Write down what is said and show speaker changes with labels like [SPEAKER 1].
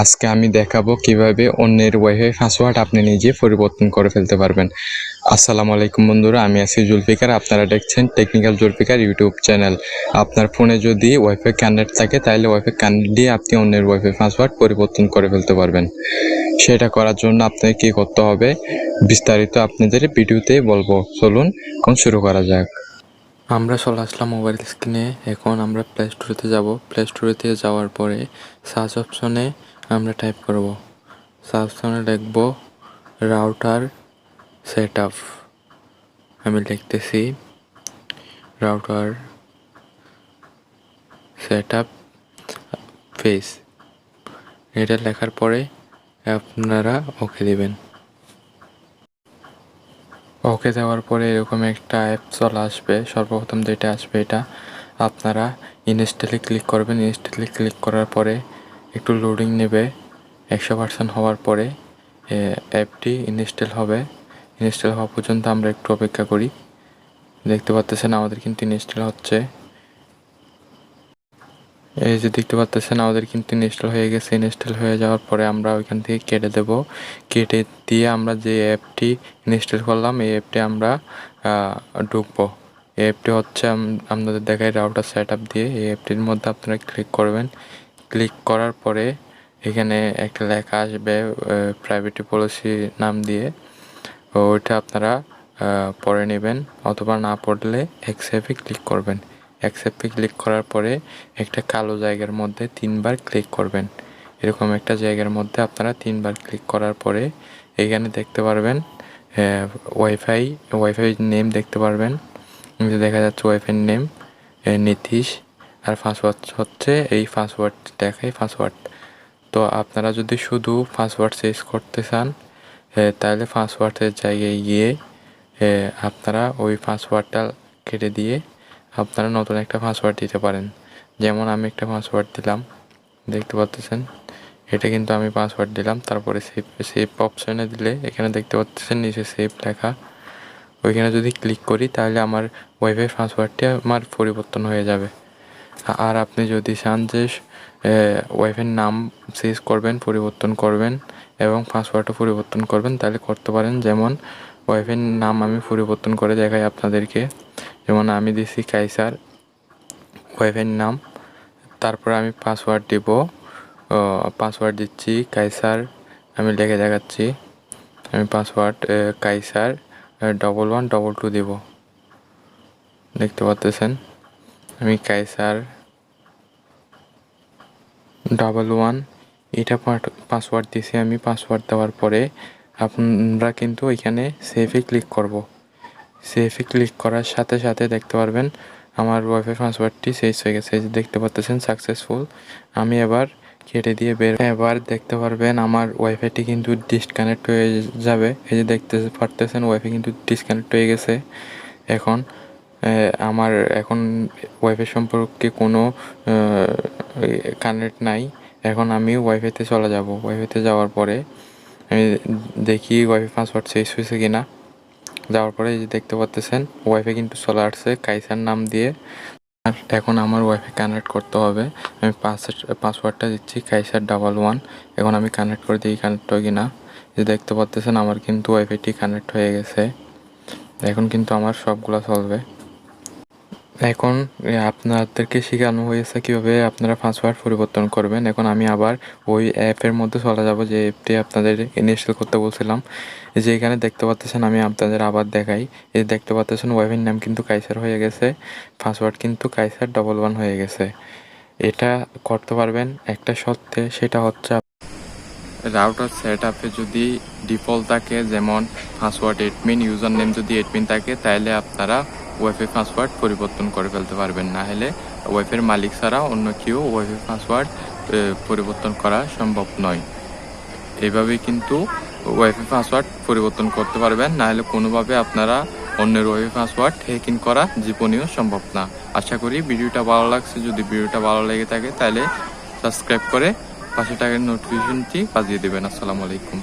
[SPEAKER 1] আজকে আমি দেখাবো কিভাবে অন্যের ওয়াইফাই পাসওয়ার্ড আপনি নিজে পরিবর্তন করে ফেলতে পারবেন। আসসালামু আলাইকুম বন্ধুরা, আমি আছি জুলফিকার। আপনারা দেখছেন টেকনিক্যাল জুলফিকার ইউটিউব চ্যানেল। আপনার ফোনে যদি ওয়াইফাই কানেক্ট থাকে তাহলে ওয়াইফাই কানেক্ট দিয়ে আপনি অন্যের ওয়াইফাই পাসওয়ার্ড পরিবর্তন করে ফেলতে পারবেন। সেটা করার জন্য আপনাকে কী করতে হবে বিস্তারিত আপনাদের ভিডিওতে বলবো। চলুন এখন শুরু করা যাক।
[SPEAKER 2] আমরা চলে আসলাম মোবাইল স্ক্রিনে। এখন আমরা প্লে স্টোরেতে যাব। প্লে স্টোরেতে যাওয়ার পরে সার্চ অপশনে আমরা টাইপ করব, সার্চ অপশনে লিখব রাউটার সেট আপ। আমি লিখতেছি রাউটার সেট আপ পেজ। এটা লেখার পরে আপনারা ওকে দিবেন। ওকে দেওয়ার পরে এরকম একটা অ্যাপ চলে আসবে। সর্বপ্রথম যেটা আসবে এটা আপনারা ইনস্টলে ক্লিক করবেন। ইনস্টলে ক্লিক করার পরে একটু লোডিং নেবে। 100% হওয়ার পরে অ্যাপটি ইনস্টল হবে। ইনস্টল হওয়া পর্যন্ত আমরা একটু অপেক্ষা করি। দেখতে পাচ্ছেন আমাদের কিন্তু ইনস্টল হচ্ছে। এই যে দেখতে পাচ্ছেন আমাদের কিন্তু ইনস্টল হয়ে গেছে। ইনস্টল হয়ে যাওয়ার পরে আমরা ওইখান থেকে কেটে দেব। কেটে দিয়ে আমরা যে অ্যাপটি ইনস্টল করলাম এই অ্যাপটি আমরা ঢুকবো। এই অ্যাপটি হচ্ছে আপনাদের দেখায় রাউটার সেট আপ দিয়ে। এই অ্যাপটির মধ্যে আপনারা ক্লিক করবেন। ক্লিক করার পরে এখানে একটা লেখা আসবে প্রাইভেসি পলিসি নাম দিয়ে। ওইটা আপনারা পড়ে নেবেন, অথবা না পড়লে অ্যাকসেপ্টে ক্লিক করবেন। অ্যাকসেপ্টে ক্লিক করার পরে একটা কালো জায়গার মধ্যে 3বার ক্লিক করবেন। এরকম একটা জায়গার মধ্যে আপনারা 3বার ক্লিক করার পরে এখানে দেখতে পারবেন ওয়াইফাই নেম দেখতে পারবেন। দেখা যাচ্ছে ওয়াইফাই নেম নীতিশ, আর পাসওয়ার্ড হচ্ছে এই পাসওয়ার্ড দেখায় পাসওয়ার্ড। তো আপনারা যদি শুধু পাসওয়ার্ড চেঞ্জ করতে চান তাহলে পাসওয়ার্ডের জায়গায় গিয়ে আপনারা ওই পাসওয়ার্ডটা কেটে দিয়ে আপনারা নতুন একটা পাসওয়ার্ড দিতে পারেন। যেমন আমি একটা পাসওয়ার্ড দিলাম, দেখতে পাচ্ছেন এটা কিন্তু আমি পাসওয়ার্ড দিলাম। তারপরে সেভ অপশানে দিলে এখানে দেখতে পাচ্ছেন নিচে সেভ লেখা। ওইখানে যদি ক্লিক করি তাহলে আমার ওয়াইফাই পাসওয়ার্ডটি আমার পরিবর্তন হয়ে যাবে। আর আপনি যদি চান যে ওয়াইফাইয়ের নাম চেঞ্জ করবেন, পরিবর্তন করবেন এবং পাসওয়ার্ডও পরিবর্তন করবেন তাহলে করতে পারেন। যেমন ওয়াইফাইয়ের নাম আমি পরিবর্তন করে দেখাই আপনাদেরকে। যেমন আমি দিছি কাইসার ওয়াইফাইয়ের নাম, তারপর আমি পাসওয়ার্ড দিব। পাসওয়ার্ড দিচ্ছি কাইসার, আমি লিখে দেখাচ্ছি। আমি পাসওয়ার্ড কাইসার 1122 দিব। দেখতে পাচ্ছেন আমি কাইসার 11 এটা পাসওয়ার্ড দিয়েছি। আমি পাসওয়ার্ড দেওয়ার পরে আপনারা কিন্তু এখানে সেভে ক্লিক করব। সেভে ক্লিক করার সাথে সাথে দেখতে পারবেন আমার ওয়াইফাই পাসওয়ার্ডটি চেঞ্জ হয়ে গেছে। এই যে দেখতে পাচ্ছেন সাকসেসফুল। আমি এবার কেটে দিয়ে এবার দেখতে পারবেন আমার ওয়াইফাইটি কিন্তু ডিসকানেক্ট হয়ে যাবে। এই যে দেখতে পারতেছেন ওয়াইফাই কিন্তু ডিসকানেক্ট হয়ে গেছে। আমার এখন ওয়াইফাই সম্পর্কে কোনো কানেক্ট নাই। এখন আমি ওয়াইফাইতে চলে যাব। ওয়াইফাইতে যাওয়ার পরে আমি দেখি ওয়াইফাই পাসওয়ার্ড চেঞ্জ হয়েছে কিনা। যাওয়ার পরে যে দেখতে পাচ্ছেন ওয়াইফাই কিন্তু চলে আসছে কাইসার নাম দিয়ে। আর এখন আমার ওয়াইফাই কানেক্ট করতে হবে। আমি পাসওয়ার্ডটা দিচ্ছি কাইসার 11। এখন আমি কানেক্ট করে দিই কানেক্ট হয় কিনা। যে দেখতে পাচ্ছেন আমার কিন্তু ওয়াইফাইটি কানেক্ট হয়ে গেছে। এখন কিন্তু আমার সবগুলো চলবে। এখন আপনাদেরকে শেখানো হয়েছে কীভাবে আপনারা পাসওয়ার্ড পরিবর্তন করবেন। এখন আমি আবার ওই অ্যাপের মধ্যে চলে যাব যে অ্যাপটি আপনাদের ইনস্টল করতে বলছিলাম। যে এখানে দেখতে পাচ্ছেন আমি আপনাদের আবার দেখাই। এই দেখতে পাচ্ছেন ওয়াইফাইয়ের নাম কিন্তু কাইসার হয়ে গেছে, পাসওয়ার্ড কিন্তু কাইসার 11 হয়ে গেছে। এটা করতে পারবেন একটা শর্তে, সেটা হচ্ছে রাউটার সেট আপে যদি ডিফল্ট থাকে, যেমন পাসওয়ার্ড অ্যাডমিন, ইউজার নেম যদি অ্যাডমিন থাকে, তাহলে আপনারা ওয়াইফাই পাসওয়ার্ড পরিবর্তন করে ফেলতে পারবেন। না হলে ওয়াইফাইয়ের মালিক ছাড়া অন্য কেউ ওয়াইফাই পাসওয়ার্ড পরিবর্তন করা সম্ভব নয়। এইভাবেই কিন্তু ওয়াইফাই পাসওয়ার্ড পরিবর্তন করতে পারবেন। না হলে কোনোভাবে আপনারা অন্যের ওয়াইফাই পাসওয়ার্ড হ্যাকিং করা জীবনীয় সম্ভব না। আশা করি ভিডিওটা ভালো লাগছে। যদি ভিডিওটা ভালো লেগে থাকে তাহলে সাবস্ক্রাইব করে পাশে টাকার নোটিফিকেশনটি বাজিয়ে দেবেন। আসসালামু আলাইকুম।